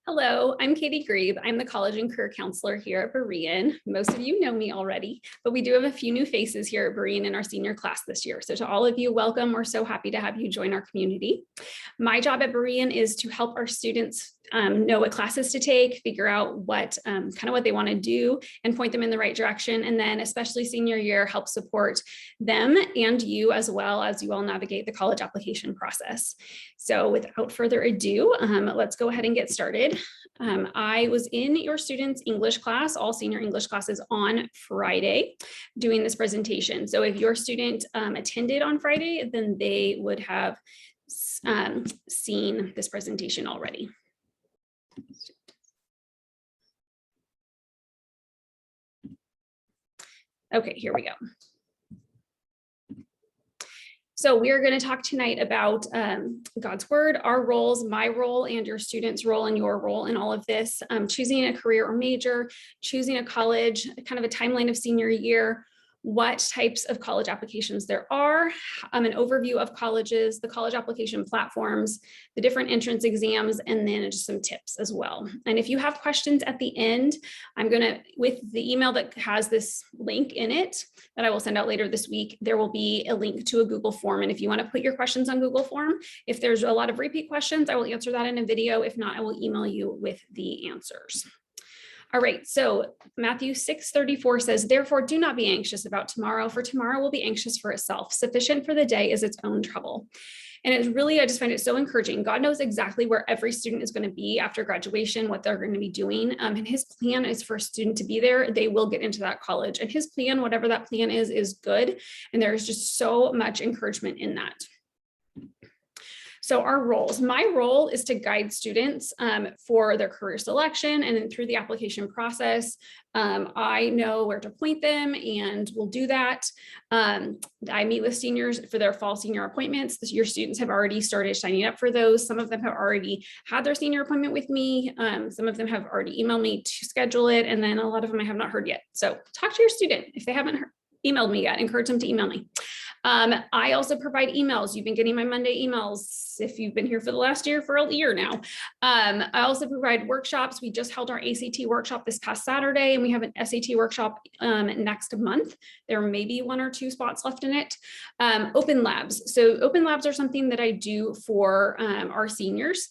Hello, I'm Katie Grebe. I'm the College and Career Counselor here at Berean. Most of you know me already, but we do have a few new faces here at Berean in our senior class this year. So to all of you, welcome. We're so happy to have you join our community. My job at Berean is to help our students know what classes to take, figure out what what they want to do and point them in the right direction. And then especially senior year, help support them and you as well as you all navigate the college application process. So without further ado, let's go ahead and get started. I was in your students' English class, all senior English classes on Friday doing this presentation. So if your student attended on Friday, then they would have seen this presentation already. Okay, here we go. So we're going to talk tonight about God's word, our roles, my role, and your student's role and your role in all of this, choosing a career or major, choosing a college, kind of a timeline of senior year, what types of college applications there are, an overview of colleges, the college application platforms, the different entrance exams, and then just some tips as well. And if you have questions at the end, I'm gonna, with the email that has this link in it that I will send out later this week, there will be a link to a Google form. And if you wanna put your questions on Google form, if there's a lot of repeat questions, I will answer that in a video. If not, I will email you with the answers. All right, so Matthew 6:34 says, therefore, do not be anxious about tomorrow, for tomorrow will be anxious for itself. Sufficient for the day is its own trouble. And it's really, I just find it so encouraging. God knows exactly where every student is going to be after graduation, what they're going to be doing. And his plan is for a student to be there. They will get into that college. And his plan, whatever that plan is good. And there's just so much encouragement in that. So our roles, my role is to guide students for their career selection and then through the application process. I know where to point them and we'll do that. I meet with seniors for their fall senior appointments. Your students have already started signing up for those. Some of them have already had their senior appointment with me. Some of them have already emailed me to schedule it. And then a lot of them I have not heard yet. So talk to your student. If they haven't emailed me yet, encourage them to email me. I also provide emails. You've been getting my Monday emails if you've been here for the last year, for a year now. I also provide workshops. We just held our ACT workshop this past Saturday, and we have an SAT workshop next month. There may be 1 or 2 spots left in it. Open labs. So open labs are something that I do for our seniors.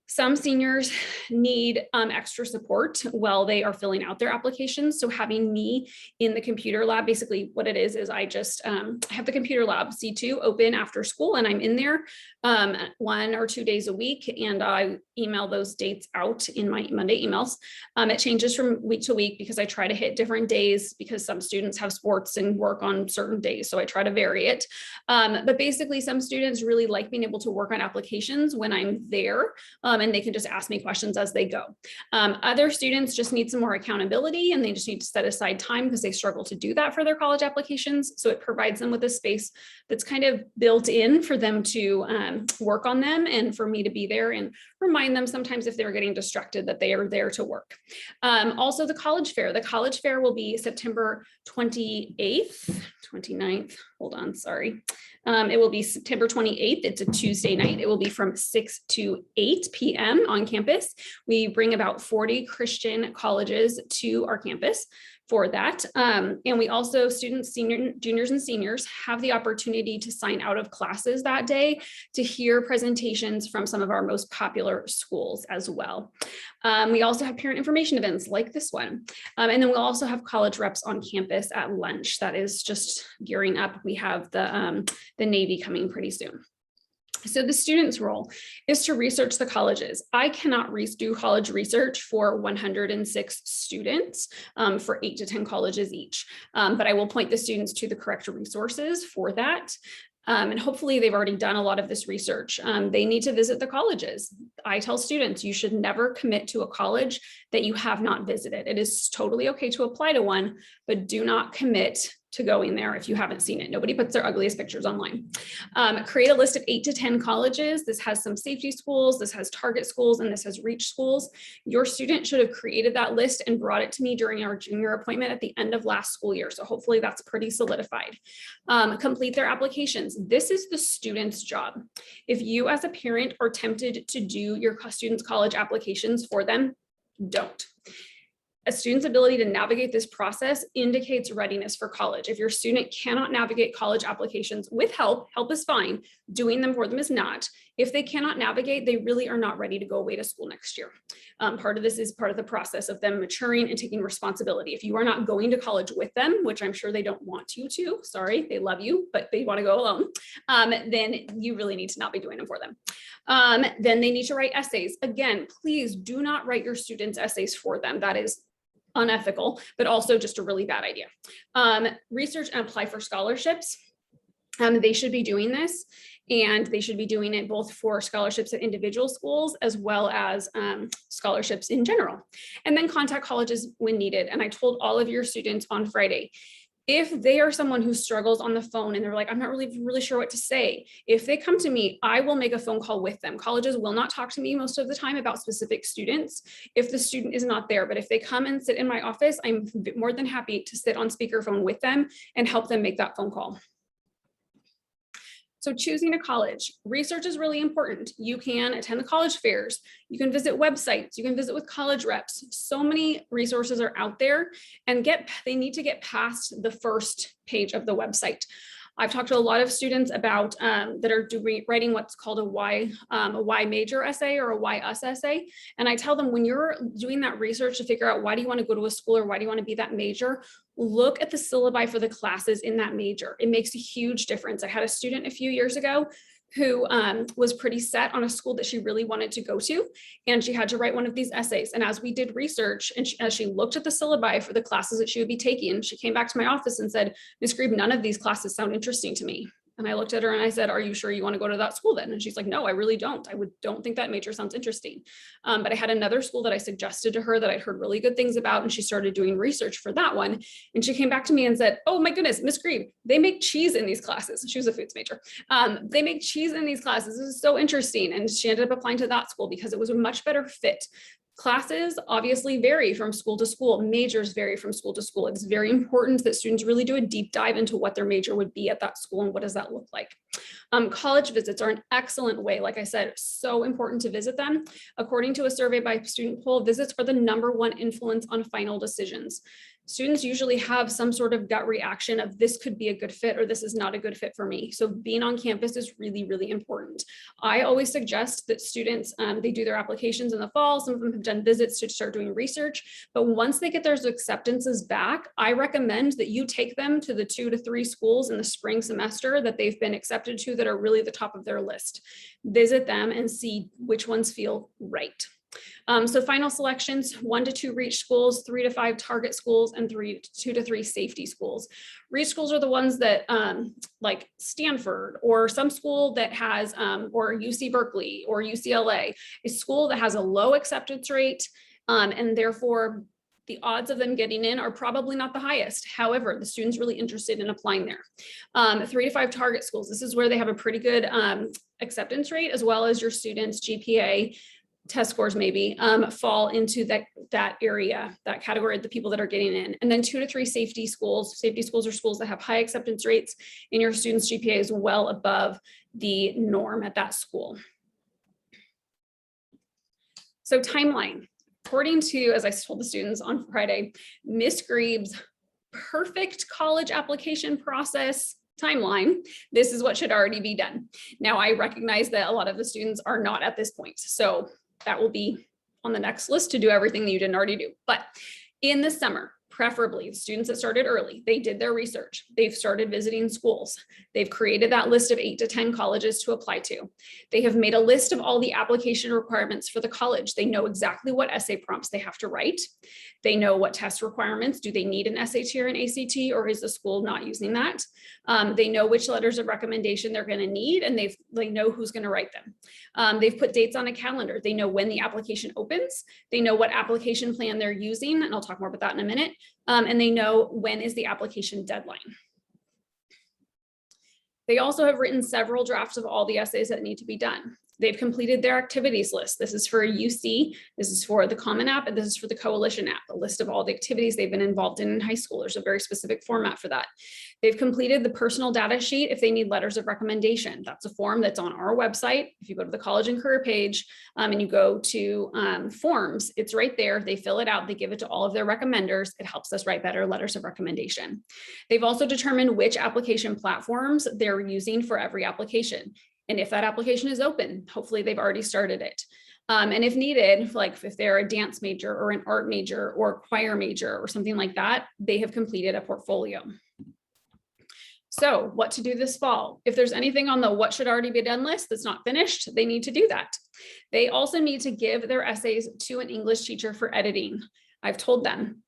Some seniors need extra support while they are filling out their applications. So having me in the computer lab, basically what it is I just have the computer lab C2 open after school, and I'm in there 1 or 2 days a week, and I email those dates out in my Monday emails. It changes from week to week because I try to hit different days because some students have sports and work on certain days. So I try to vary it. But basically some students really like being able to work on applications when I'm there. And they can just ask me questions as they go. Other students just need some more accountability and they just need to set aside time because they struggle to do that for their college applications. So it provides them with a space that's kind of built in for them to work on them and for me to be there and remind them sometimes if they're getting distracted that they are there to work. Also the college fair. The college fair will be September 28th, 29th. Hold on, sorry. It will be September 28th. It's a Tuesday night. It will be from 6 to 8 p.m. on campus. We bring about 40 Christian colleges to our campus for that. And we also, students, juniors and seniors have the opportunity to sign out of classes that day to hear presentations from some of our most popular schools as well. We also have parent information events like this one. And then we'll also have college reps on campus at lunch. That is just gearing up. We have the Navy coming pretty soon. So the student's role is to research the colleges. I cannot do college research for 106 students for 8 to 10 colleges each, but I will point the students to the correct resources for that. And hopefully they've already done a lot of this research. They need to visit the colleges. I tell students you should never commit to a college that you have not visited. It is totally okay to apply to one, but do not commit to go in there if you haven't seen it. Nobody puts their ugliest pictures online. Create a list of 8 to 10 colleges. This has some safety schools, this has target schools, and this has reach schools. Your student should have created that list and brought it to me during our junior appointment at the end of last school year. So hopefully that's pretty solidified. Complete their applications. This is the student's job. If you as a parent are tempted to do your students' college applications for them, don't. A student's ability to navigate this process indicates readiness for college. If your student cannot navigate college applications with help, help is fine. Doing them for them is not. If they cannot navigate, they really are not ready to go away to school next year. Part of this is part of the process of them maturing and taking responsibility. If you are not going to college with them, which I'm sure they don't want you to, sorry, they love you, but they want to go alone, then you really need to not be doing them for them. Then they need to write essays. Again, please do not write your students' essays for them. That is unethical, but also just a really bad idea. Research and apply for scholarships. They should be doing this, and they should be doing it both for scholarships at individual schools as well as scholarships in general. And then contact colleges when needed. And I told all of your students on Friday, if they are someone who struggles on the phone and they're like, I'm not really sure what to say, if they come to me, I will make a phone call with them. Colleges will not talk to me most of the time about specific students if the student is not there. But if they come and sit in my office, I'm more than happy to sit on speakerphone with them and help them make that phone call. So choosing a college, research is really important. You can attend the college fairs, you can visit websites, you can visit with college reps. So many resources are out there, and they need to get past the first page of the website. I've talked to a lot of students about that are writing what's called a why major essay or a why us essay. And I tell them, when you're doing that research to figure out why do you want to go to a school or why do you want to be that major, look at the syllabi for the classes in that major. It makes a huge difference. I had a student a few years ago who was pretty set on a school that she really wanted to go to, and she had to write one of these essays. And as we did research, and as she looked at the syllabi for the classes that she would be taking, she came back to my office and said, Ms. Grebe, none of these classes sound interesting to me. And I looked at her and I said, are you sure you want to go to that school then? And she's like, no, I really don't. Don't think that major sounds interesting. But I had another school that I suggested to her that I'd heard really good things about, and she started doing research for that one. And she came back to me and said, oh my goodness, Miss Grebe, they make cheese in these classes. She was a foods major. They make cheese in these classes. This is so interesting. And she ended up applying to that school because it was a much better fit. Classes obviously vary from school to school. Majors vary from school to school. It's very important that students really do a deep dive into what their major would be at that school and what does that look like. College visits are an excellent way. Like I said, so important to visit them. According to a survey by Student Poll, visits are the #1 influence on final decisions. Students usually have some sort of gut reaction of this could be a good fit or this is not a good fit for me. So being on campus is really, really important. I always suggest that students, they do their applications in the fall. Some of them have done visits to start doing research, but once they get their acceptances back, I recommend that you take them to the 2 to 3 schools in the spring semester that they've been accepted to that are really the top of their list. Visit them and see which ones feel right. So final selections, 1 to 2 reach schools, 3 to 5 target schools, and 2 to 3 safety schools. Reach schools are the ones that like Stanford or some school that has, or UC Berkeley or UCLA, a school that has a low acceptance rate, and therefore the odds of them getting in are probably not the highest. However, the student's really interested in applying there. 3 to 5 target schools. This is where they have a pretty good acceptance rate, as well as your students' GPA, test scores maybe fall into that area, that category of the people that are getting in. And then 2 to 3 safety schools. Safety schools are schools that have high acceptance rates and your students' GPA is well above the norm at that school. So timeline. According to, as I told the students on Friday, Miss Grebe's perfect college application process timeline, this is what should already be done. Now, I recognize that a lot of the students are not at this point, so that will be on the next list to do everything that you didn't already do. But in the summer, preferably the students that started early, they did their research, they've started visiting schools, they've created that list of 8 to 10 colleges to apply to. They have made a list of all the application requirements for the college. They know exactly what essay prompts they have to write. They know what test requirements. Do they need an SAT or an ACT, or is the school not using that? They know which letters of recommendation they're going to need, and they know who's going to write them. They've put dates on a calendar. They know when the application opens. They know what application plan they're using, and I'll talk more about that in a minute. And they know when is the application deadline. They also have written several drafts of all the essays that need to be done. They've completed their activities list. This is for UC, this is for the Common App, and this is for the Coalition App, a list of all the activities they've been involved in high school. There's a very specific format for that. They've completed the personal data sheet if they need letters of recommendation. That's a form that's on our website. If you go to the college and career page and you go to forms, it's right there. They fill it out, they give it to all of their recommenders. It helps us write better letters of recommendation. They've also determined which application platforms they're using for every application. And if that application is open, hopefully they've already started it. And if needed, like if they're a dance major or an art major or choir major or something like that, they have completed a portfolio. So what to do this fall? If there's anything on the what should already be done list that's not finished, they need to do that. They also need to give their essays to an English teacher for editing. I've told them,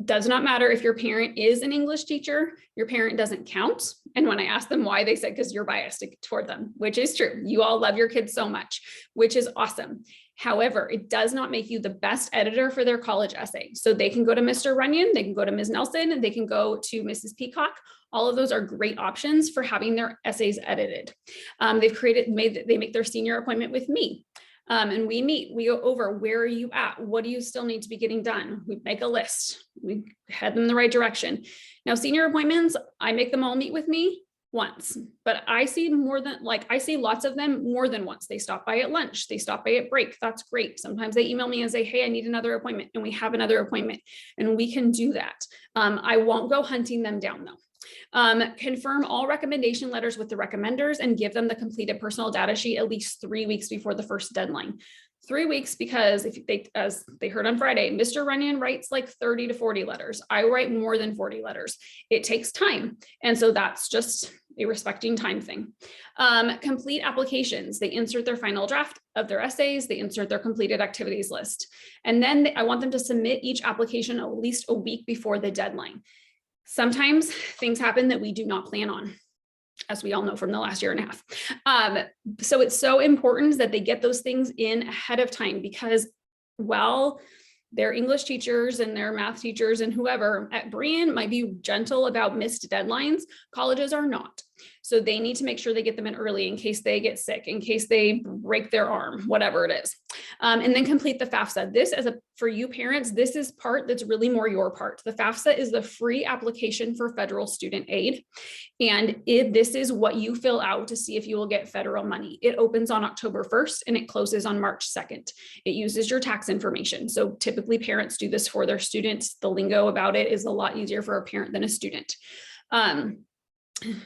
does not matter if your parent is an English teacher, your parent doesn't count. And when I asked them why, they said, because you're biased toward them, which is true. You all love your kids so much, which is awesome. However, it does not make you the best editor for their college essay. So they can go to Mr. Runyon, they can go to Ms. Nelson, they can go to Mrs. Peacock. All of those are great options for having their essays edited. They make their senior appointment with me. And we meet, we go over, where are you at? What do you still need to be getting done? We make a list, we head them in the right direction. Now, senior appointments, I make them all meet with me once, but I see lots of them more than once. They stop by at lunch, they stop by at break. That's great. Sometimes they email me and say, hey, I need another appointment, and we have another appointment, and we can do that. I won't go hunting them down though. Confirm all recommendation letters with the recommenders and give them the completed personal data sheet at least 3 weeks before the first deadline. 3 weeks, because as they heard on Friday, Mr. Runyon writes like 30 to 40 letters. I write more than 40 letters. It takes time. And so that's just a respecting time thing. Complete applications. They insert their final draft of their essays. They insert their completed activities list. And then I want them to submit each application at least a week before the deadline. Sometimes things happen that we do not plan on, as we all know from the last year and a half. So it's so important that they get those things in ahead of time, because while their English teachers and their math teachers and whoever at Brian might be gentle about missed deadlines, colleges are not. So they need to make sure they get them in early in case they get sick, in case they break their arm, whatever it is. And then complete the FAFSA. For you parents, this is part that's really more your part. The FAFSA is the free application for federal student aid. And this is what you fill out to see if you will get federal money. It opens on October 1st and it closes on March 2nd. It uses your tax information. So typically parents do this for their students. The lingo about it is a lot easier for a parent than a student.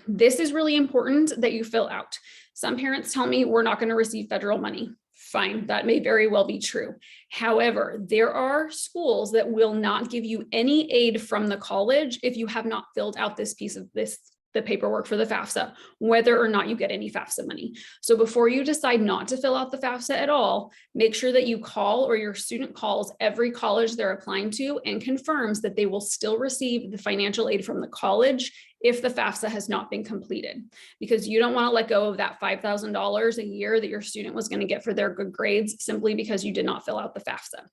This is really important that you fill out. Some parents tell me we're not going to receive federal money. Fine, that may very well be true. However, there are schools that will not give you any aid from the college if you have not filled out this piece of the paperwork for the FAFSA, whether or not you get any FAFSA money. So before you decide not to fill out the FAFSA at all, make sure that you call, or your student calls every college they're applying to and confirms that they will still receive the financial aid from the college if the FAFSA has not been completed, because you don't want to let go of that $5,000 a year that your student was going to get for their good grades simply because you did not fill out the FAFSA.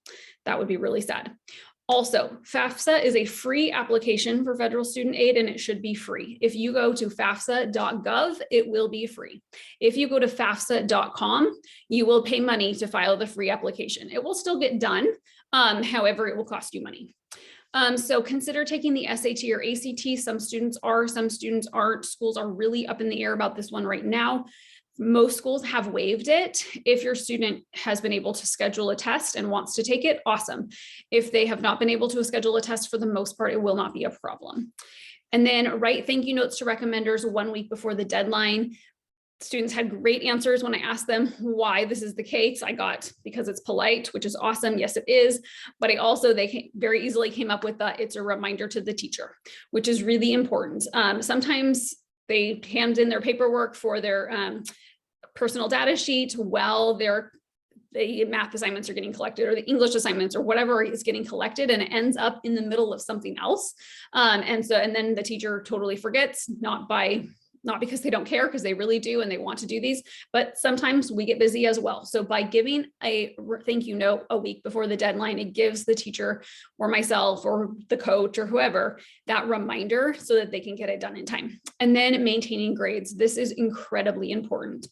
That would be really sad. Also, FAFSA is a free application for federal student aid, and it should be free. If you go to fafsa.gov, it will be free. If you go to fafsa.com, you will pay money to file the free application. It will still get done. However, it will cost you money. So consider taking the SAT or ACT. Some students are, some students aren't. Schools are really up in the air about this one right now. Most schools have waived it. If your student has been able to schedule a test and wants to take it, awesome. If they have not been able to schedule a test, for the most part, it will not be a problem. And then write thank you notes to recommenders 1 week before the deadline. Students had great answers when I asked them why this is the case. I got, because it's polite, which is awesome. Yes, it is. But they very easily came up with it's a reminder to the teacher, which is really important. Sometimes they hand in their paperwork for their personal data sheet while the math assignments are getting collected, or the English assignments, or whatever is getting collected, and it ends up in the middle of something else. And then the teacher totally forgets, not by not because they don't care, because they really do and they want to do these, but sometimes we get busy as well. So by giving a thank you note a week before the deadline, it gives the teacher or myself or the coach or whoever that reminder so that they can get it done in time. And then maintaining grades. This is incredibly important.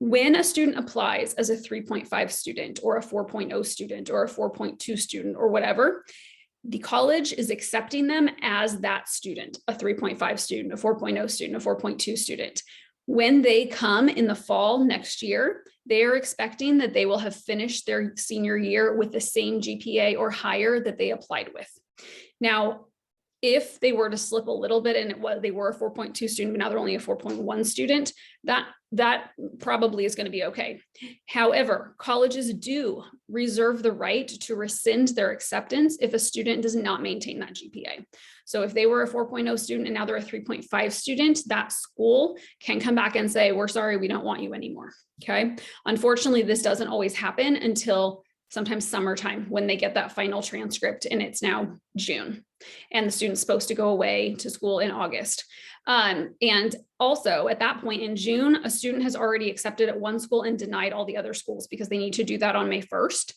When a student applies as a 3.5 student or a 4.0 student or a 4.2 student or whatever, the college is accepting them as that student, a 3.5 student, a 4.0 student, a 4.2 student. When they come in the fall next year, they are expecting that they will have finished their senior year with the same GPA or higher that they applied with. Now, if they were to slip a little bit and they were a 4.2 student, but now they're only a 4.1 student, that probably is going to be okay. However, colleges do reserve the right to rescind their acceptance if a student does not maintain that GPA. So if they were a 4.0 student and now they're a 3.5 student, that school can come back and say, we're sorry, we don't want you anymore. Okay. Unfortunately, this doesn't always happen until sometimes summertime when they get that final transcript, and it's now June and the student's supposed to go away to school in August. And also at that point in June, a student has already accepted at one school and denied all the other schools because they need to do that on May 1st,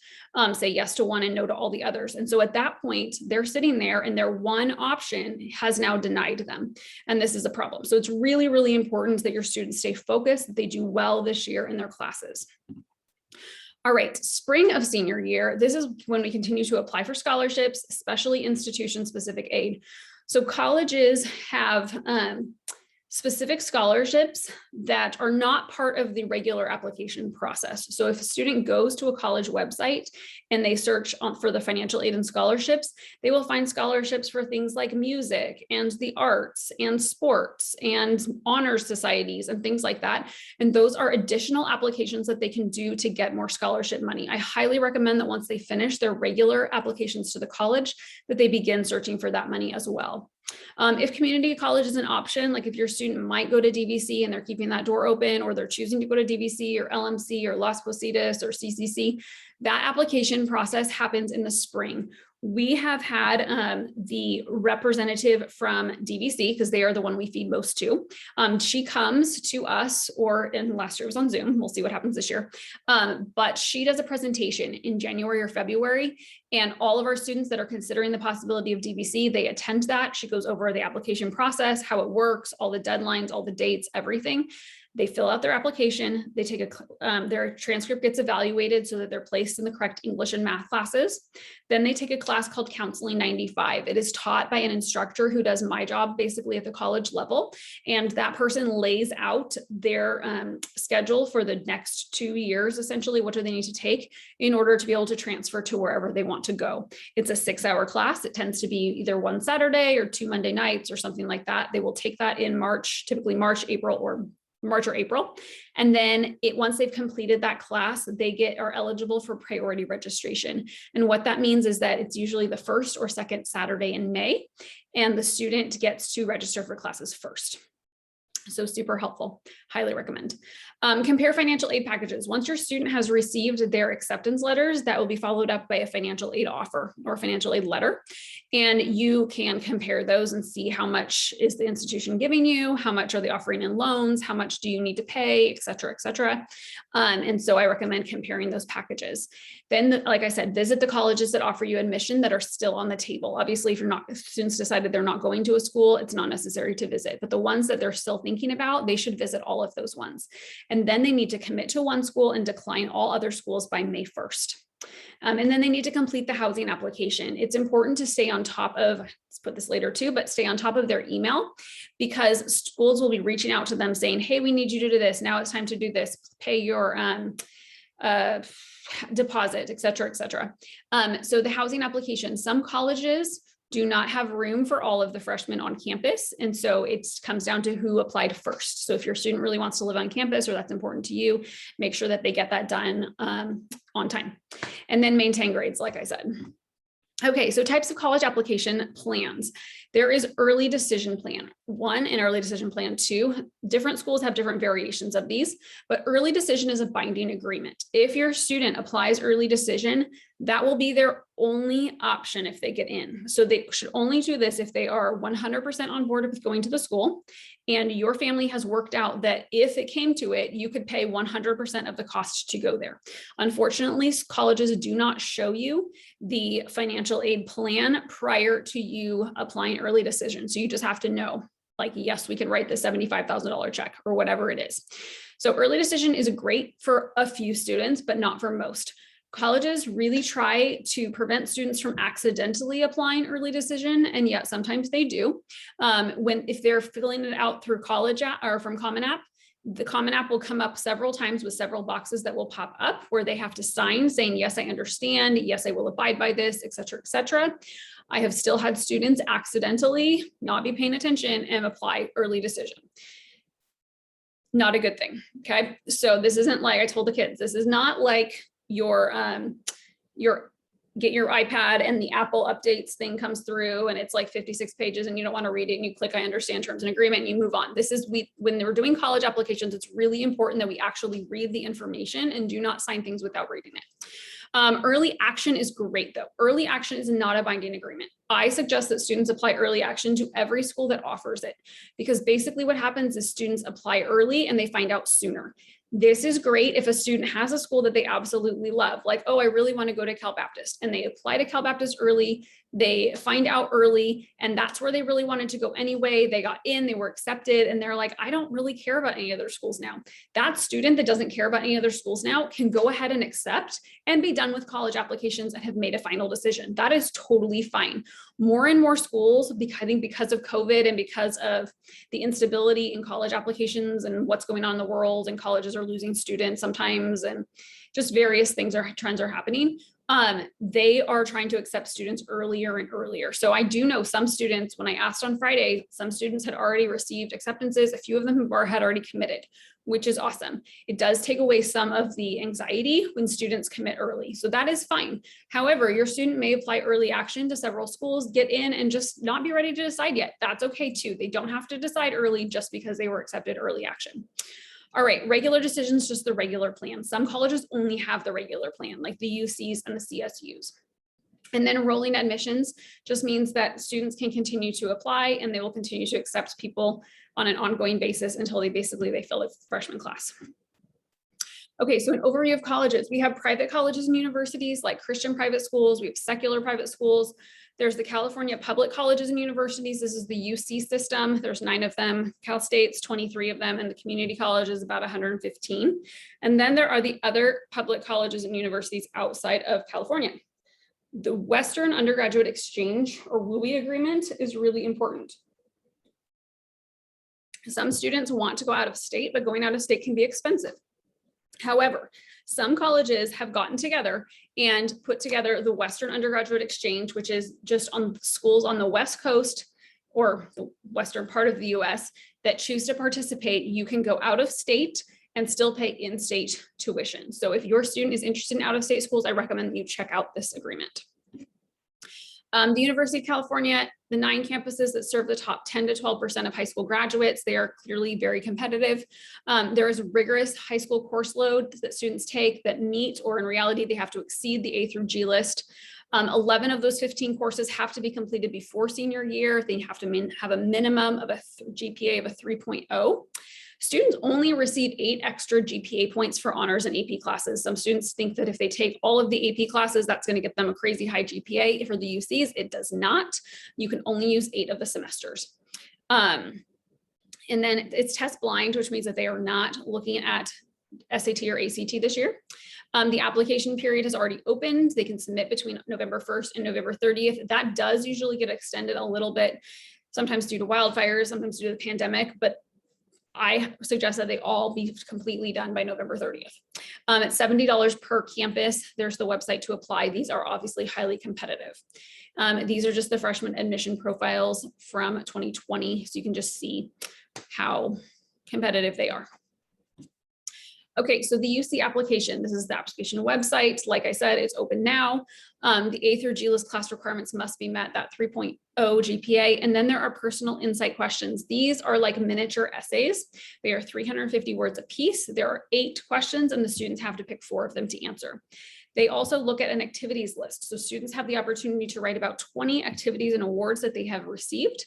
say yes to one and no to all the others. And so at that point, they're sitting there and their one option has now denied them. And this is a problem. So it's really, really important that your students stay focused, that they do well this year in their classes. All right, spring of senior year, this is when we continue to apply for scholarships, especially institution-specific aid. So colleges have specific scholarships that are not part of the regular application process. So if a student goes to a college website and they search for the financial aid and scholarships, they will find scholarships for things like music and the arts and sports and honor societies and things like that. And those are additional applications that they can do to get more scholarship money. I highly recommend that once they finish their regular applications to the college, that they begin searching for that money as well. If community college is an option, like if your student might go to DVC and they're keeping that door open, or they're choosing to go to DVC or LMC or Las Positas or CCC, that application process happens in the spring. We have had the representative from DVC, because they are the one we feed most to. She comes to us, and last year was on Zoom. We'll see what happens this year. But she does a presentation in January or February, and all of our students that are considering the possibility of DVC, they attend that. She goes over the application process, how it works, all the deadlines, all the dates, everything. They fill out their application, they take their transcript gets evaluated so that they're placed in the correct English and math classes. Then they take a class called Counseling 95. It is taught by an instructor who does my job basically at the college level. And that person lays out their schedule for the next 2 years, essentially, what do they need to take in order to be able to transfer to wherever they want to go. It's a 6-hour class. It tends to be either one Saturday or 2 Monday nights or something like that. They will take that in March, typically March or April. And then once they've completed that class, they are eligible for priority registration. And what that means is that it's usually the first or second Saturday in May, and the student gets to register for classes first. So super helpful, highly recommend. Compare financial aid packages. Once your student has received their acceptance letters, that will be followed up by a financial aid offer or financial aid letter. And you can compare those and see how much is the institution giving you, how much are they offering in loans, how much do you need to pay, et cetera, et cetera. And so I recommend comparing those packages. Then, like I said, visit the colleges that offer you admission that are still on the table. Obviously, if students decided they're not going to a school, it's not necessary to visit, but the ones that they're still thinking about, they should visit all of those ones. And then they need to commit to one school and decline all other schools by May 1st. And then they need to complete the housing application. It's important to stay on top of, let's put this later too, but stay on top of their email, because schools will be reaching out to them saying, hey, we need you to do this. Now it's time to do this. Pay your deposit, et cetera, et cetera. So the housing application, some colleges do not have room for all of the freshmen on campus. And so it comes down to who applied first. So if your student really wants to live on campus, or that's important to you, make sure that they get that done on time. And then maintain grades, like I said. Okay, so types of college application plans. There is early decision plan 1 and early decision plan 2. Different schools have different variations of these, but early decision is a binding agreement. If your student applies early decision, that will be their only option if they get in. So they should only do this if they are 100% on board with going to the school, and your family has worked out that if it came to it, you could pay 100% of the cost to go there. Unfortunately, colleges do not show you the financial aid plan prior to you applying early decision. So you just have to know, like, yes, we can write the $75,000 check or whatever it is. So early decision is great for a few students, but not for most. Colleges really try to prevent students from accidentally applying early decision, and yet sometimes they do. If they're filling it out through college app or from Common App, the Common App will come up several times with several boxes that will pop up where they have to sign saying, yes, I understand, yes, I will abide by this, et cetera, et cetera. I have still had students accidentally not be paying attention and apply early decision. Not a good thing, okay? So this isn't like, I told the kids, this is not like your get your iPad and the Apple updates thing comes through and it's like 56 pages and you don't want to read it and you click I understand terms and agreement and you move on. This is when we're doing college applications, it's really important that we actually read the information and do not sign things without reading it. Early action is great though. Early action is not a binding agreement. I suggest that students apply early action to every school that offers it, because basically what happens is students apply early and they find out sooner. This is great if a student has a school that they absolutely love, like, oh, I really want to go to Cal Baptist, and they apply to Cal Baptist early, they find out early, and that's where they really wanted to go anyway. They got in, they were accepted, and they're like, I don't really care about any other schools now. That student that doesn't care about any other schools now can go ahead and accept and be done with college applications and have made a final decision. That is totally fine. More and more schools, I think because of COVID and because of the instability in college applications and what's going on in the world, and colleges are losing students sometimes, and just various trends are happening. They are trying to accept students earlier and earlier. So I do know some students, when I asked on Friday, some students had already received acceptances. A few of them had already committed, which is awesome. It does take away some of the anxiety when students commit early. So that is fine. However, your student may apply early action to several schools, get in, and just not be ready to decide yet. That's okay too. They don't have to decide early just because they were accepted early action. All right, regular decisions, just the regular plan. Some colleges only have the regular plan, like the UCs and the CSUs. And then rolling admissions just means that students can continue to apply and they will continue to accept people on an ongoing basis until they fill a freshman class. Okay, so an overview of colleges. We have private colleges and universities like Christian private schools. We have secular private schools. There's the California public colleges and universities. This is the UC system. There's 9 of them. Cal State's 23 of them, and the community colleges about 115. And then there are the other public colleges and universities outside of California. The Western Undergraduate Exchange, or WUI agreement, is really important. Some students want to go out of state, but going out of state can be expensive. However, some colleges have gotten together and put together the Western Undergraduate Exchange, which is just on schools on the West Coast or the western part of the US that choose to participate. You can go out of state and still pay in-state tuition. So if your student is interested in out-of-state schools, I recommend that you check out this agreement. The University of California, the 9 campuses that serve the top 10 to 12% of high school graduates, they are clearly very competitive. There is rigorous high school course load that students take that meet, or in reality, they have to exceed the A through G list. 11 of those 15 courses have to be completed before senior year. They have to have a minimum of a GPA of a 3.0. Students only receive 8 extra GPA points for honors and AP classes. Some students think that if they take all of the AP classes, that's going to get them a crazy high GPA. For the UCs, it does not. You can only use 8 of the semesters. And then it's test blind, which means that they are not looking at SAT or ACT this year. The application period has already opened. They can submit between November 1st and November 30th. That does usually get extended a little bit, sometimes due to wildfires, sometimes due to the pandemic, but I suggest that they all be completely done by November 30th. It's $70 per campus. There's the website to apply. These are obviously highly competitive. These are just the freshman admission profiles from 2020. So you can just see how competitive they are. Okay, so the UC application, this is the application website. Like I said, it's open now. The A through G list class requirements must be met, that 3.0 GPA. And then there are personal insight questions. These are like miniature essays. They are 350 words a piece. There are 8 questions and the students have to pick 4 of them to answer. They also look at an activities list. So students have the opportunity to write about 20 activities and awards that they have received.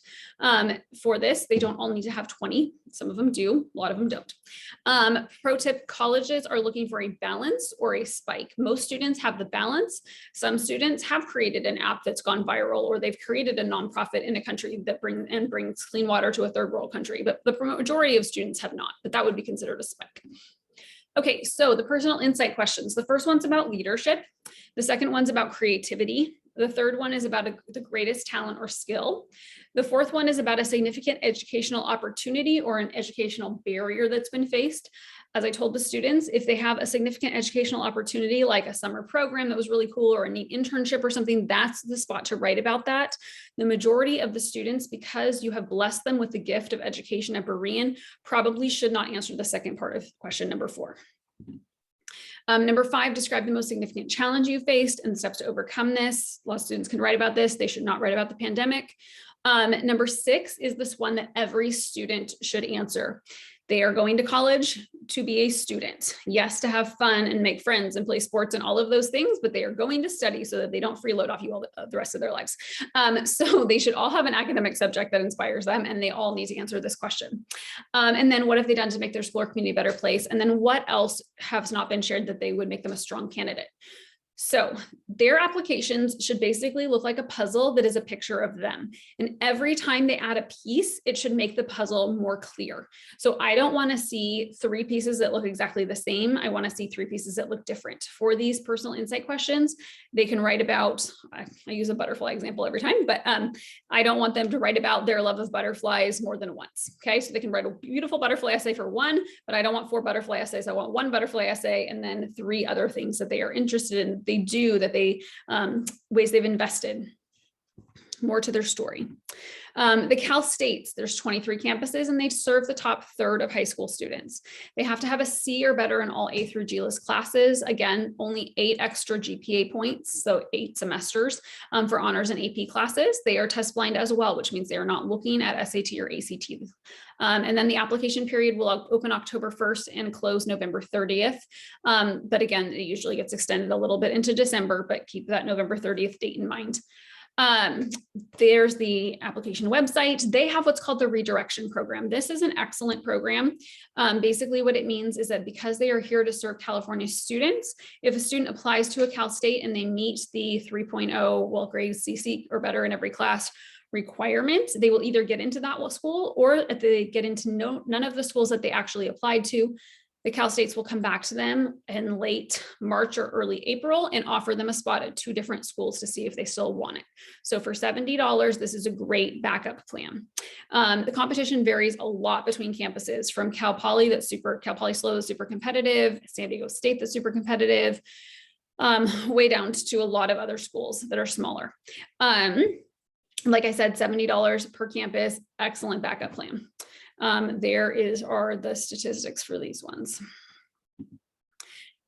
For this, they don't all need to have 20. Some of them do, a lot of them don't. Pro tip, colleges are looking for a balance or a spike. Most students have the balance. Some students have created an app that's gone viral, or they've created a nonprofit in a country that brings clean water to a third world country, but the majority of students have not, but that would be considered a spike. Okay, so the personal insight questions. The first one's about leadership. The second one's about creativity. The third one is about the greatest talent or skill. The fourth one is about a significant educational opportunity or an educational barrier that's been faced. As I told the students, if they have a significant educational opportunity, like a summer program that was really cool or a neat internship or something, that's the spot to write about that. The majority of the students, because you have blessed them with the gift of education at Berean, probably should not answer the second part of question number 4. Number 5, describe the most significant challenge you faced and steps to overcome this. A lot of students can write about this. They should not write about the pandemic. Number 6 is this one that every student should answer. They are going to college to be a student. Yes, to have fun and make friends and play sports and all of those things, but they are going to study so that they don't freeload off you all the rest of their lives. So they should all have an academic subject that inspires them, and they all need to answer this question. And then what have they done to make their school or community a better place? And then what else has not been shared that they would make them a strong candidate? So their applications should basically look like a puzzle that is a picture of them. And every time they add a piece, it should make the puzzle more clear. So I don't want to see 3 pieces that look exactly the same. I want to see 3 pieces that look different. For these personal insight questions, they can write about, I use a butterfly example every time, but I don't want them to write about their love of butterflies more than once. Okay, so they can write a beautiful butterfly essay for one, but I don't want 4 butterfly essays. I want 1 butterfly essay and then 3 other things that they are interested in. They do that ways they've invested more to their story. The Cal States, there's 23 campuses and they serve the top third of high school students. They have to have a C or better in all A through G list classes. Again, only 8 extra GPA points, so 8 semesters for honors and AP classes. They are test blind as well, which means they are not looking at SAT or ACT. And then the application period will open October 1st and close November 30th. But again, it usually gets extended a little bit into December, but keep that November 30th date in mind. There's the application website. They have what's called the redirection program. This is an excellent program. Basically what it means is that because they are here to serve California students, if a student applies to a Cal State and they meet the 3.0 well grade CC or better in every class requirement, they will either get into that school, or if they get into none of the schools that they actually applied to, the Cal States will come back to them in late March or early April and offer them a spot at 2 different schools to see if they still want it. So for $70, this is a great backup plan. The competition varies a lot between campuses, from Cal Poly SLO is super competitive, San Diego State that's super competitive, way down to a lot of other schools that are smaller. Like I said, $70 per campus, excellent backup plan. Are the statistics for these ones.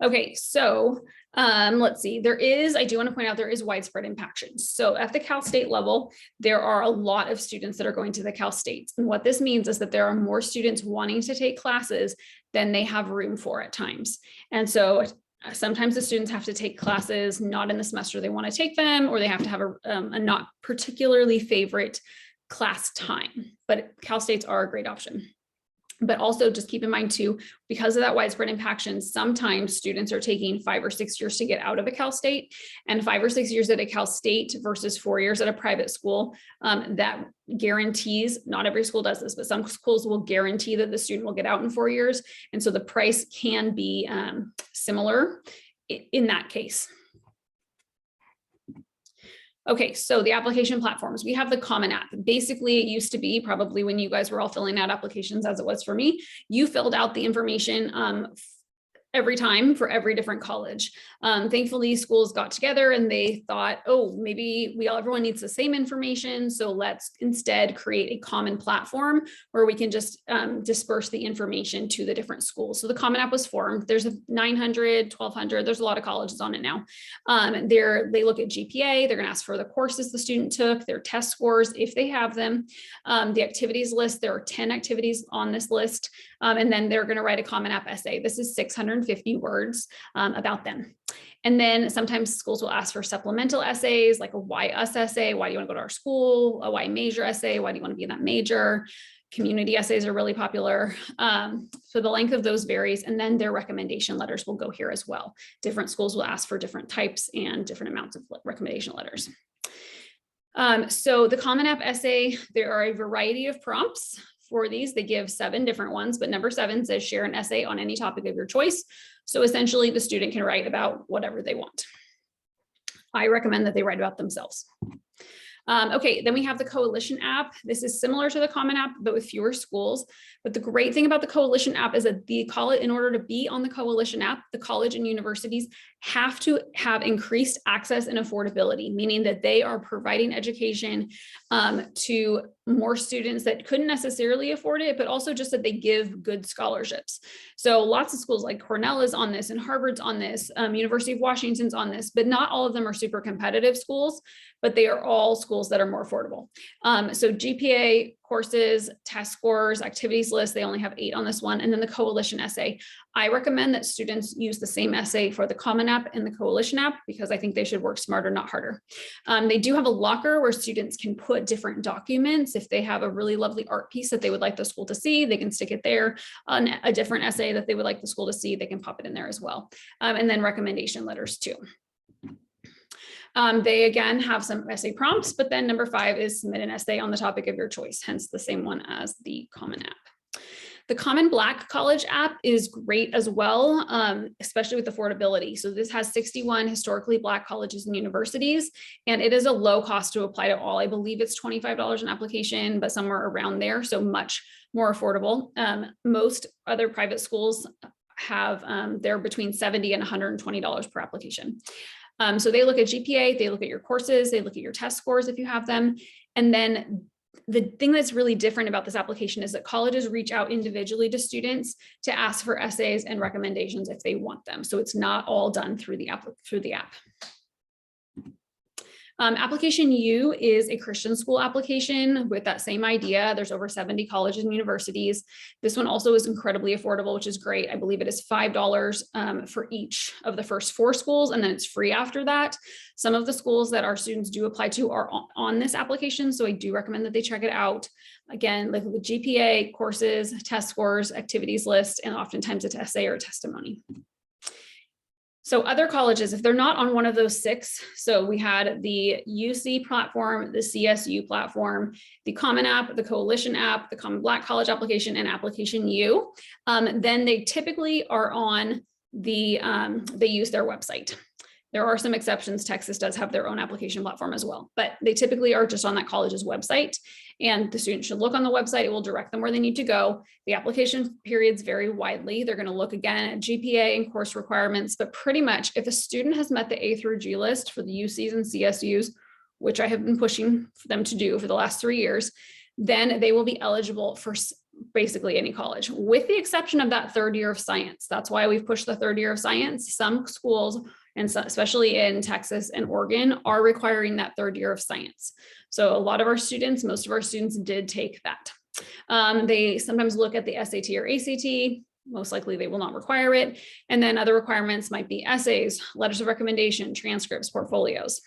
Okay, so let's see, I do want to point out there is widespread impaction. So at the Cal State level, there are a lot of students that are going to the Cal States. And what this means is that there are more students wanting to take classes than they have room for at times. And so sometimes the students have to take classes not in the semester they want to take them, or they have to have a not particularly favorite class time, but Cal States are a great option. But also just keep in mind too, because of that widespread impaction, sometimes students are taking 5 or 6 years to get out of a Cal State, and 5 or 6 years at a Cal State versus 4 years at a private school, that guarantees, not every school does this, but some schools will guarantee that the student will get out in 4 years. And so the price can be similar in that case. Okay, so the application platforms, we have the Common App. Basically, it used to be, probably when you guys were all filling out applications as it was for me, you filled out the information every time for every different college. Thankfully, schools got together and they thought, oh, maybe everyone needs the same information. So let's instead create a common platform where we can just disperse the information to the different schools. So the Common App was formed. There's 900, 1200. There's a lot of colleges on it now. They look at GPA. They're going to ask for the courses the student took, their test scores, if they have them, the activities list. There are 10 activities on this list. And then they're going to write a Common App essay. This is 650 words about them. And then sometimes schools will ask for supplemental essays, like a why us essay. Why do you want to go to our school? A why major essay. Why do you want to be in that major? Community essays are really popular. So the length of those varies. And then their recommendation letters will go here as well. Different schools will ask for different types and different amounts of recommendation letters. So the Common App essay, there are a variety of prompts for these. They give 7 different ones, but number 7 says share an essay on any topic of your choice. So essentially the student can write about whatever they want. I recommend that they write about themselves. Okay, then we have the Coalition app. This is similar to the Common App, but with fewer schools. But the great thing about the Coalition app is that in order to be on the Coalition app, the college and universities have to have increased access and affordability, meaning that they are providing education to more students that couldn't necessarily afford it, but also just that they give good scholarships. So lots of schools like Cornell is on this and Harvard's on this, University of Washington's on this, but not all of them are super competitive schools, but they are all schools that are more affordable. So GPA, courses, test scores, activities list, they only have 8 on this one. And then the Coalition essay. I recommend that students use the same essay for the Common App and the Coalition app because I think they should work smarter, not harder. They do have a locker where students can put different documents. If they have a really lovely art piece that they would like the school to see, they can stick it there. On a different essay that they would like the school to see, they can pop it in there as well. And then recommendation letters too. They again have some essay prompts, but then number 5 is submit an essay on the topic of your choice, hence the same one as the Common App. The Common Black College app is great as well, especially with affordability. So this has 61 historically Black colleges and universities, and it is a low cost to apply to all. I believe it's $25 an application, but somewhere around there, so much more affordable. Most other private schools have, they're between $70 and $120 per application. So they look at GPA, they look at your courses, they look at your test scores if you have them. And then the thing that's really different about this application is that colleges reach out individually to students to ask for essays and recommendations if they want them. So it's not all done through the app. Application U is a Christian school application with that same idea. There's over 70 colleges and universities. This one also is incredibly affordable, which is great. I believe it is $5 for each of the first 4 schools, and then it's free after that. Some of the schools that our students do apply to are on this application, so I do recommend that they check it out. Again, like the GPA, courses, test scores, activities list, and oftentimes it's essay or testimony. So other colleges, if they're not on one of those 6, so we had the UC platform, the CSU platform, the Common App, the Coalition app, the Common Black College application, and application U, then they typically are on the, they use their website. There are some exceptions. Texas does have their own application platform as well, but they typically are just on that college's website, and the student should look on the website. It will direct them where they need to go. The application periods vary widely. They're going to look again at GPA and course requirements, but pretty much if a student has met the A through G list for the UCs and CSUs, which I have been pushing for them to do for the last 3 years, then they will be eligible for basically any college, with the exception of that 3rd year of science. That's why we've pushed the 3rd year of science. Some schools, and so, especially in Texas and Oregon, are requiring that 3rd year of science. So a lot of our students, most of our students did take that. They sometimes look at the SAT or ACT. Most likely they will not require it. And then other requirements might be essays, letters of recommendation, transcripts, portfolios.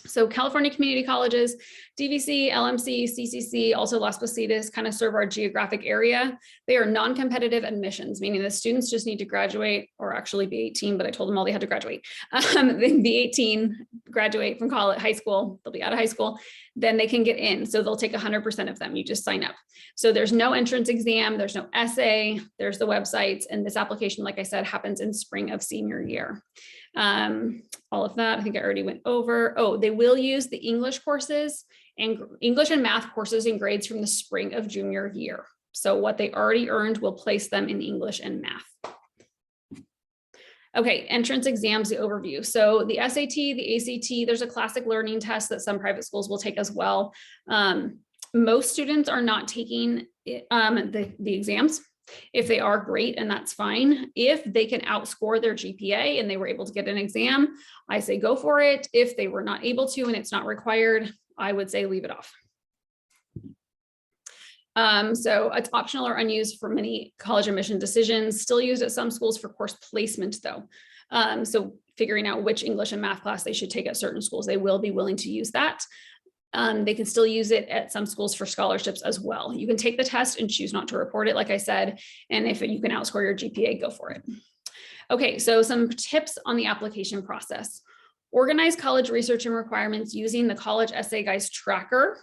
So California community colleges, DVC, LMC, CCC, also Las Positas kind of serve our geographic area. They are non-competitive admissions, meaning the students just need to graduate, or actually be 18, but I told them all they had to graduate. They be 18, graduate from college, high school, they'll be out of high school, then they can get in. So they'll take 100% of them. You just sign up. So there's no entrance exam, there's no essay, there's the websites, and this application, like I said, happens in spring of senior year. All of that, I think I already went over. Oh, they will use the English courses and English and math courses and grades from the spring of junior year. So what they already earned will place them in English and math. Okay, entrance exams, the overview. So the SAT, the ACT, there's a classic learning test that some private schools will take as well. Most students are not taking the exams. If they are, great, and that's fine. If they can outscore their GPA and they were able to get an exam, I say go for it. If they were not able to and it's not required, I would say leave it off. So it's optional or unused for many college admission decisions, still used at some schools for course placement though. So figuring out which English and math class they should take at certain schools, they will be willing to use that. They can still use it at some schools for scholarships as well. You can take the test and choose not to report it, like I said, and if you can outscore your GPA, go for it. Okay, so some tips on the application process. Organize college research and requirements using the College Essay Guys tracker.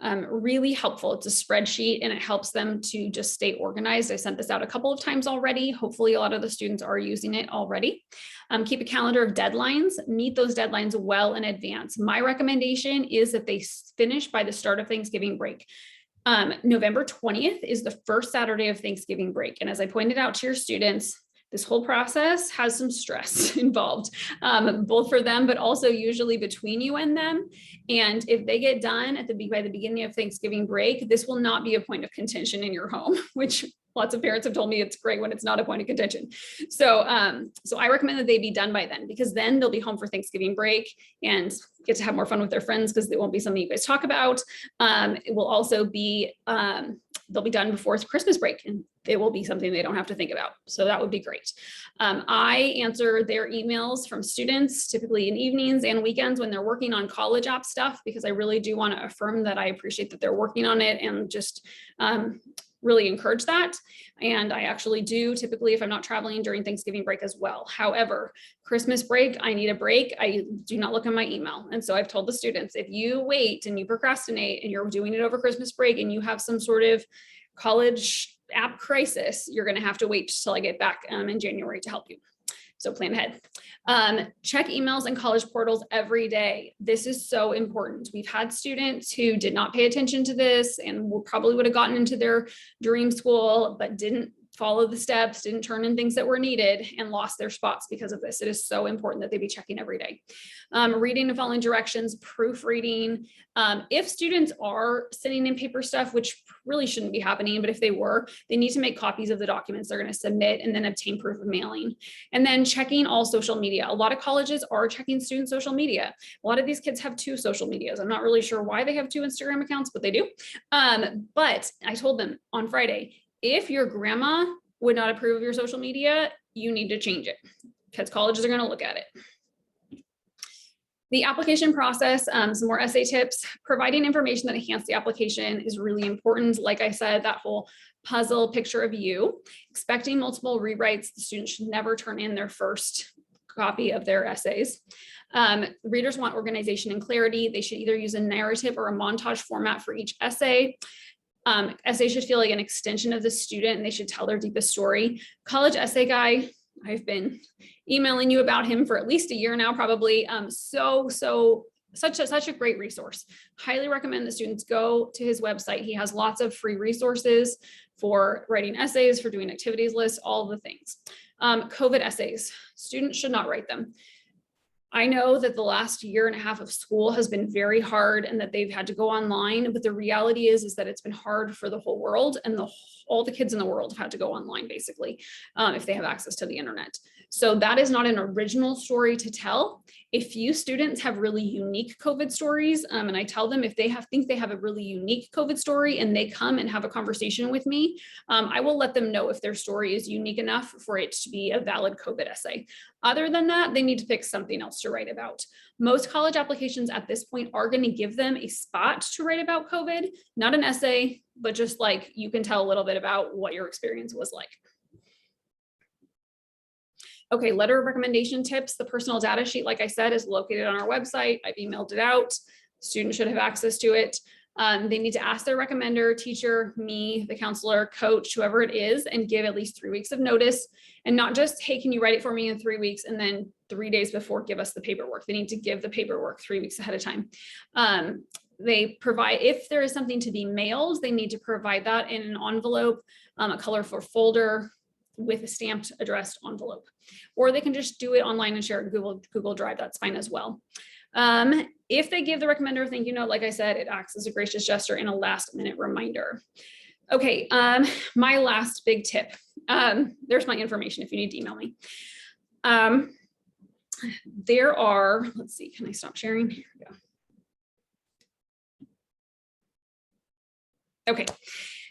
Really helpful. It's a spreadsheet and it helps them to just stay organized. I sent this out a couple of times already. Hopefully a lot of the students are using it already. Keep a calendar of deadlines, meet those deadlines well in advance. My recommendation is that they finish by the start of Thanksgiving break. November 20th is the first Saturday of Thanksgiving break. And as I pointed out to your students, this whole process has some stress involved, both for them, but also usually between you and them. And if they get done by the beginning of Thanksgiving break, this will not be a point of contention in your home, which lots of parents have told me it's great when it's not a point of contention. So, so I recommend that they be done by then, because then they'll be home for Thanksgiving break and get to have more fun with their friends, because it won't be something you guys talk about. It will also be, they'll be done before Christmas break, and it will be something they don't have to think about. So that would be great. I answer their emails from students, typically in evenings and weekends when they're working on college app stuff, because I really do want to affirm that I appreciate that they're working on it and just really encourage that. And I actually do typically, if I'm not traveling, during Thanksgiving break as well. However, Christmas break, I need a break. I do not look at my email. And so I've told the students, if you wait and you procrastinate and you're doing it over Christmas break and you have some sort of college app crisis, you're going to have to wait till I get back in January to help you. So plan ahead. Check emails and college portals every day. This is so important. We've had students who did not pay attention to this and probably would have gotten into their dream school, but didn't follow the steps, didn't turn in things that were needed, and lost their spots because of this. It is so important that they be checking every day. Reading and following directions, proofreading. If students are sending in paper stuff, which really shouldn't be happening, but if they were, they need to make copies of the documents they're going to submit and then obtain proof of mailing. And then checking all social media. A lot of colleges are checking student social media. A lot of these kids have 2 social medias. I'm not really sure why they have 2 Instagram accounts, but they do. But I told them on Friday, if your grandma would not approve of your social media, you need to change it, because colleges are going to look at it. The application process, some more essay tips. Providing information that enhance the application is really important. Like I said, that whole puzzle picture of you. Expecting multiple rewrites. The students should never turn in their first copy of their essays. Readers want organization and clarity. They should either use a narrative or a montage format for each essay. Essays should feel like an extension of the student, and they should tell their deepest story. College Essay Guy, I've been emailing you about him for at least a year now, probably. Such a great resource. Highly recommend the students go to his website. He has lots of free resources for writing essays, for doing activities lists, all the things. COVID essays, students should not write them. I know that the last year and a half of school has been very hard and that they've had to go online, but the reality is that it's been hard for the whole world, and all the kids in the world have had to go online basically, if they have access to the internet. So that is not an original story to tell. A few students have really unique COVID stories, and I tell them if they think they have a really unique COVID story and they come and have a conversation with me, I will let them know if their story is unique enough for it to be a valid COVID essay. Other than that, they need to pick something else to write about. Most college applications at this point are going to give them a spot to write about COVID, not an essay, but just like you can tell a little bit about what your experience was like. Okay, letter of recommendation tips. The personal data sheet, like I said, is located on our website. I've emailed it out. Students should have access to it. They need to ask their recommender, teacher, me, the counselor, coach, whoever it is, and give at least 3 weeks of notice, and not just, hey, can you write it for me in 3 weeks? And then 3 days before, give us the paperwork. They need to give the paperwork 3 weeks ahead of time. They provide, if there is something to be mailed, they need to provide that in an envelope, a colorful folder, with a stamped addressed envelope, or they can just do it online and share it in Google Drive. That's fine as well. If they give the recommender a thank you note, like I said, it acts as a gracious gesture and a last minute reminder. Okay, my last big tip. There's my information if you need to email me. There are, let's see, can I stop sharing? Here we go. Okay,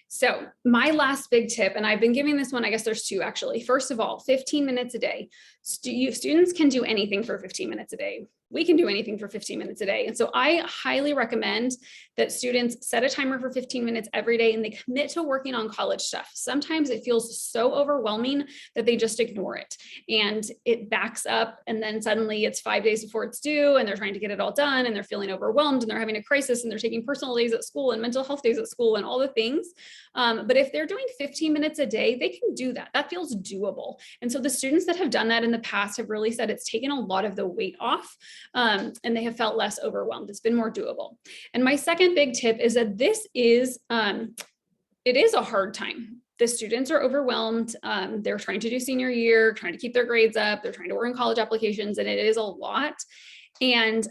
so my last big tip, and I've been giving this one, I guess there's two actually. First of all, 15 minutes a day. Students can do anything for 15 minutes a day. We can do anything for 15 minutes a day. And so I highly recommend that students set a timer for 15 minutes every day and they commit to working on college stuff. Sometimes it feels so overwhelming that they just ignore it and it backs up. And then suddenly it's 5 days before it's due and they're trying to get it all done and they're feeling overwhelmed and they're having a crisis and they're taking personal days at school and mental health days at school and all the things. But if they're doing 15 minutes a day, they can do that. That feels doable. And so the students that have done that in the past have really said it's taken a lot of the weight off. And they have felt less overwhelmed. It's been more doable. And my second big tip is that this is, it is a hard time. The students are overwhelmed. They're trying to do senior year, trying to keep their grades up. They're trying to work on college applications, and it is a lot. And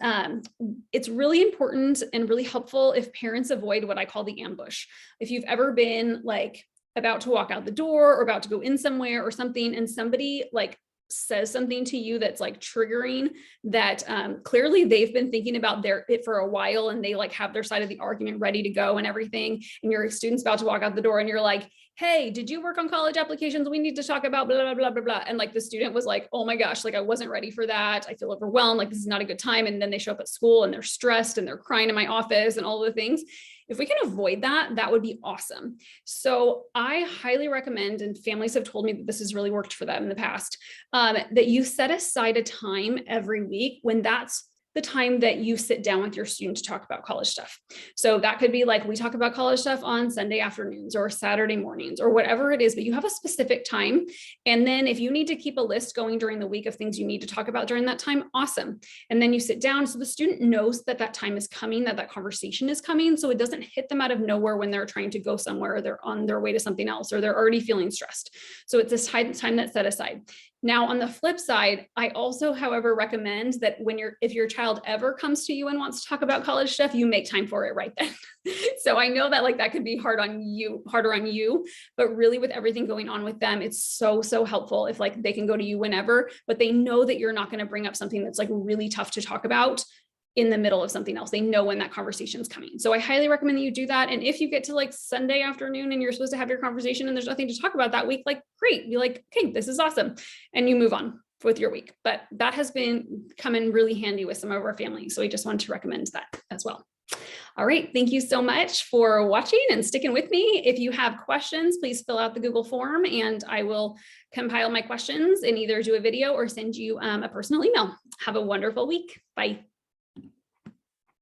it's really important and really helpful if parents avoid what I call the ambush. If you've ever been like about to walk out the door or about to go in somewhere or something, and somebody like says something to you that's like triggering, that clearly they've been thinking about it for a while and they like have their side of the argument ready to go and everything, and your student's about to walk out the door and you're like, hey, did you work on college applications? We need to talk about blah, blah, blah, blah, blah. And like the student was like, oh my gosh, like I wasn't ready for that. I feel overwhelmed. Like this is not a good time. And then they show up at school and they're stressed and they're crying in my office and all the things. If we can avoid that, that would be awesome. So I highly recommend, and families have told me that this has really worked for them in the past, that you set aside a time every week when that's the time that you sit down with your student to talk about college stuff. So that could be like, we talk about college stuff on Sunday afternoons or Saturday mornings or whatever it is, but you have a specific time. And then if you need to keep a list going during the week of things you need to talk about during that time, awesome. And then you sit down so the student knows that that time is coming, that that conversation is coming. So it doesn't hit them out of nowhere when they're trying to go somewhere or they're on their way to something else, or they're already feeling stressed. So it's this time that's set aside. Now, on the flip side, I also, however, recommend that if your child ever comes to you and wants to talk about college stuff, you make time for it right then. So I know that like that could be harder on you, but really with everything going on with them, it's so helpful if like they can go to you whenever, but they know that you're not going to bring up something that's like really tough to talk about in the middle of something else. They know when that conversation is coming. So I highly recommend that you do that. And if you get to like Sunday afternoon and you're supposed to have your conversation and there's nothing to talk about that week, like great, be like, okay, this is awesome. And you move on with your week. But that has been coming really handy with some of our families. So I just wanted to recommend that as well. All right. Thank you so much for watching and sticking with me. If you have questions, please fill out the Google form and I will compile my questions and either do a video or send you a personal email. Have a wonderful week. Bye.